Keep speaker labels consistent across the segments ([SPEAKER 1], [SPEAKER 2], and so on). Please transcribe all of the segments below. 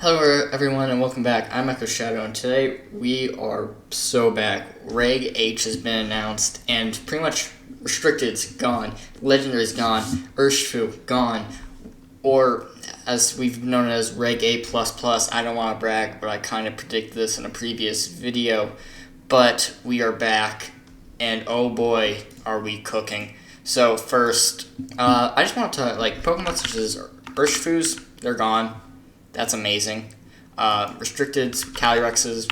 [SPEAKER 1] Hello everyone and welcome back. I'm Echo Shadow and today we are so back. Reg H has been announced and pretty much Restricted's gone, Legendary's gone, Urshifu gone, or as we've known it as Reg A++. I don't want to brag, but I kind of predicted this in a previous video. But we are back and oh boy are we cooking. So first, I just want to Pokemon such as Urshifu's, they're gone. That's amazing. Restricted's, Calyrex's,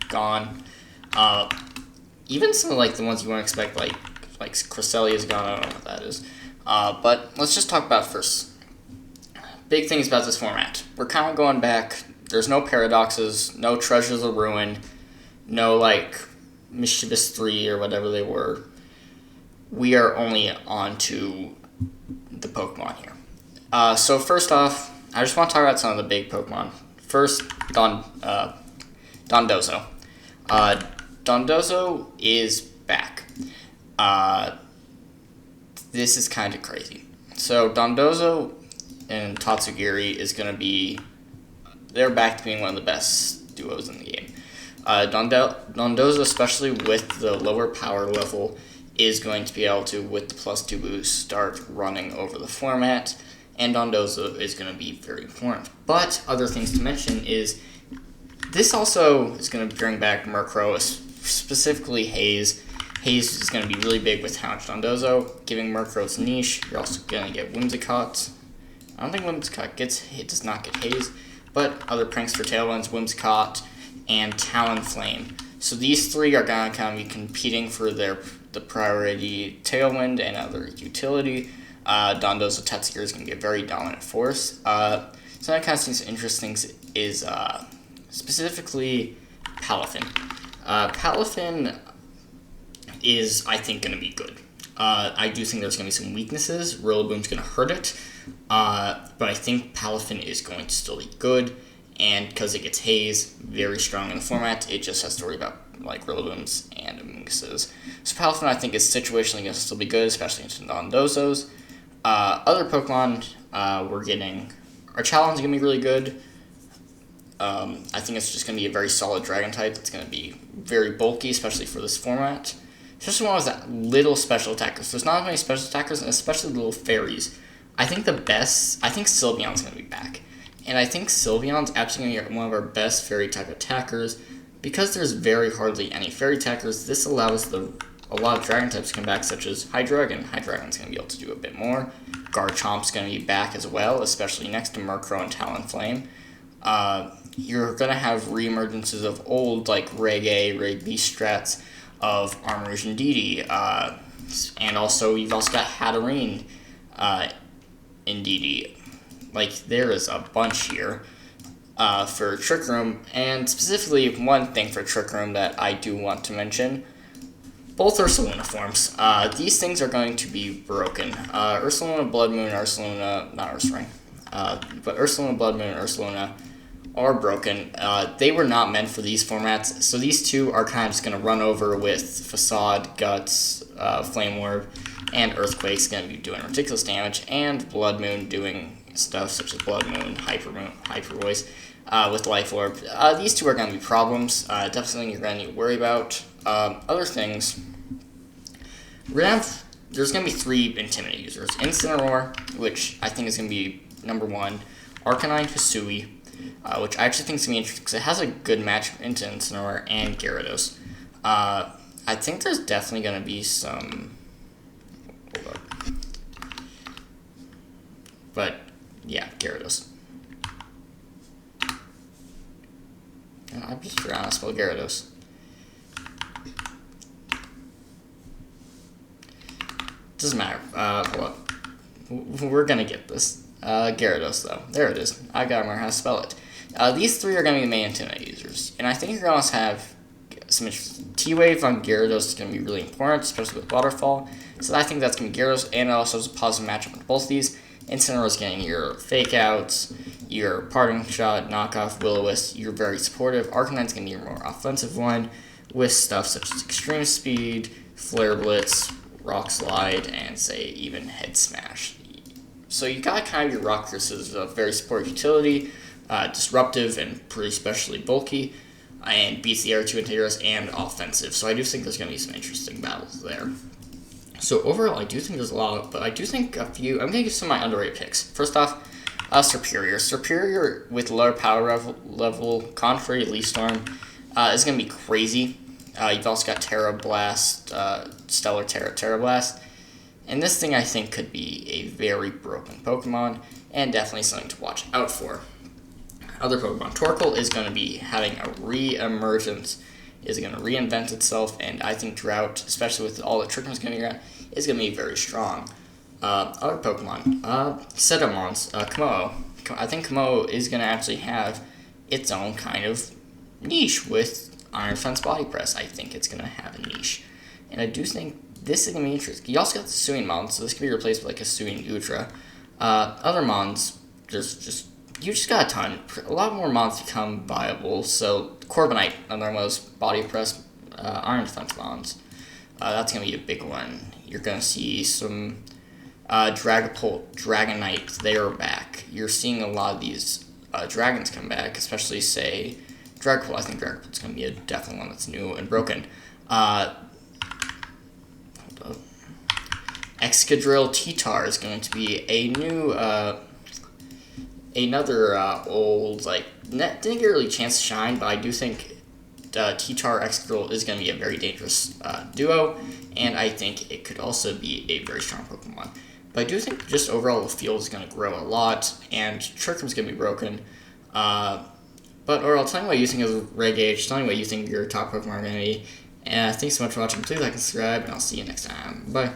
[SPEAKER 1] gone. Even some of the ones you wouldn't expect, like Cresselia's gone. I don't know what that is. But let's just talk about first. Big things about this format. We're kind of going back. There's no paradoxes, no Treasures of Ruin, no Mischievous 3 or whatever they were. We are only on to the Pokemon here. So first off, I just want to talk about some of the big Pokemon. First, Dondozo. Dondozo is back. This is kind of crazy. So Dondozo and Tatsugiri is going to be... They're back to being one of the best duos in the game. Dondozo, especially with the lower power level, is going to be able to, with the +2 boost, start running over the format. And Dondozo is going to be very important. But other things to mention is this also is going to bring back Murkrow, specifically Haze. Haze is going to be really big with how much Dondozo, giving Murkrow's niche. You're also going to get Whimsicott. I don't think Whimsicott does not get Haze, but other Prankster Tailwinds, Whimsicott, and Talonflame. So these three are going to kind of be competing for the priority Tailwind and other utility. Dondozo Tatsugiri is going to be a very dominant force. Something that kind of seems interesting is specifically Palafin. Palafin is, I think, going to be good. I do think there's going to be some weaknesses. Rillaboom's going to hurt it, but I think Palafin is going to still be good, and because it gets Haze, very strong in the format, it just has to worry about Rillaboom's and Amoonguses. So Palafin, I think, is situationally going to still be good, especially into Dondozo's. Other Pokemon we're getting, Archalon's going to be really good. I think it's just going to be a very solid Dragon type that's going to be very bulky, especially for this format. Especially one with that little special attackers. There's not many special attackers, and especially little fairies. I think Sylveon's going to be back. And I think Sylveon's actually going to get one of our best fairy type attackers. Because there's very hardly any fairy attackers, this allows a lot of dragon types to come back, such as Hydreigon. Hydreigon's going to be able to do a bit more. Garchomp's going to be back as well, especially next to Murkrow and Talonflame. You're going to have reemergences of old, Reg A, Reg B strats of Armarouge and Didi. And also, you've also got Hatterene in Didi. There is a bunch here for Trick Room. And specifically, one thing for Trick Room that I do want to mention, both Ursaluna forms. These things are going to be broken. Ursaluna, Blood Moon, Ursaluna, not Ursaring, but Ursaluna, Blood Moon, and Ursaluna are broken. They were not meant for these formats, so these two are kind of just going to run over with Facade, Guts, Flame Orb, and Earthquake's going to be doing ridiculous damage, and Blood Moon doing stuff such as Blood Moon, Hyper Voice, with Life Orb. These two are going to be problems. Definitely something you're going to need to worry about. Other things, there's going to be 3 Intimidate users. Incineroar, which I think is going to be number 1. Arcanine Hisui, which I actually think is going to be interesting because it has a good match into Incineroar and Gyarados. I think there's definitely going to be some... Hold up. But, yeah, Gyarados. I just forgot how to spell Gyarados. Doesn't matter. Hold up. We're gonna get this. Gyarados, though. There it is. I gotta remember how to spell it. These 3 are gonna be the main Intimidate users. And I think you're gonna have some interesting T-Wave on Gyarados is gonna be really important, especially with Waterfall. So I think that's gonna be Gyarados, and it also has a positive matchup with both of these. Incineroar is getting your Fake Outs, your Parting Shot, Knockoff, Will-O-Wisp. You're very supportive. Arcanine's gonna be your more offensive one, with stuff such as Extreme Speed, Flare Blitz, Rock Slide, and say even Head Smash. So you got kind of your Rock Curses of very supportive utility. disruptive and pretty especially bulky, and beats the air 2 integrators and offensive. So I do think there's going to be some interesting battles there. So overall, I do think there's a lot, but I do think a few. I'm going to give some of my underrated picks. First off, Superior. Superior with lower power level, contrary to Leaf Storm, is going to be crazy. You've also got Terra Blast, Stellar Terra Blast. And this thing I think could be a very broken Pokemon, and definitely something to watch out for. Other Pokemon. Torkoal is going to be having a re-emergence, is going to reinvent itself, and I think Drought, especially with all the Trick Room's going to be around, is going to be very strong. Other Pokemon. Setamons, Komodo. I think Komodo is going to actually have its own kind of niche with Iron Defense Body Press. I think it's going to have a niche. And I do think this is going to be interesting. You also got the Hisuian Mons, so this can be replaced with like a Hisuian Ultra. Other Mons, you just got a ton. A lot more Mons become viable. So Corviknight, another one of those Body Press Iron Defense Mons. That's going to be a big one. You're going to see some Dragapult, Dragonite, they are back. You're seeing a lot of these dragons come back, especially, say, Dragapult. I think Dragapult's going to be a definite one that's new and broken. Excadrill T-Tar is going to be a new, another old, didn't get really a chance to shine, but I do think T-Tar Excadrill is going to be a very dangerous duo, and I think it could also be a very strong Pokemon. But I do think just overall the field is going to grow a lot, and Trick Room's going to be broken. But overall, tell me what you think of Regage, tell me what you think your top Pokemon are going to be, and thanks so much for watching. Please like and subscribe, and I'll see you next time. Bye.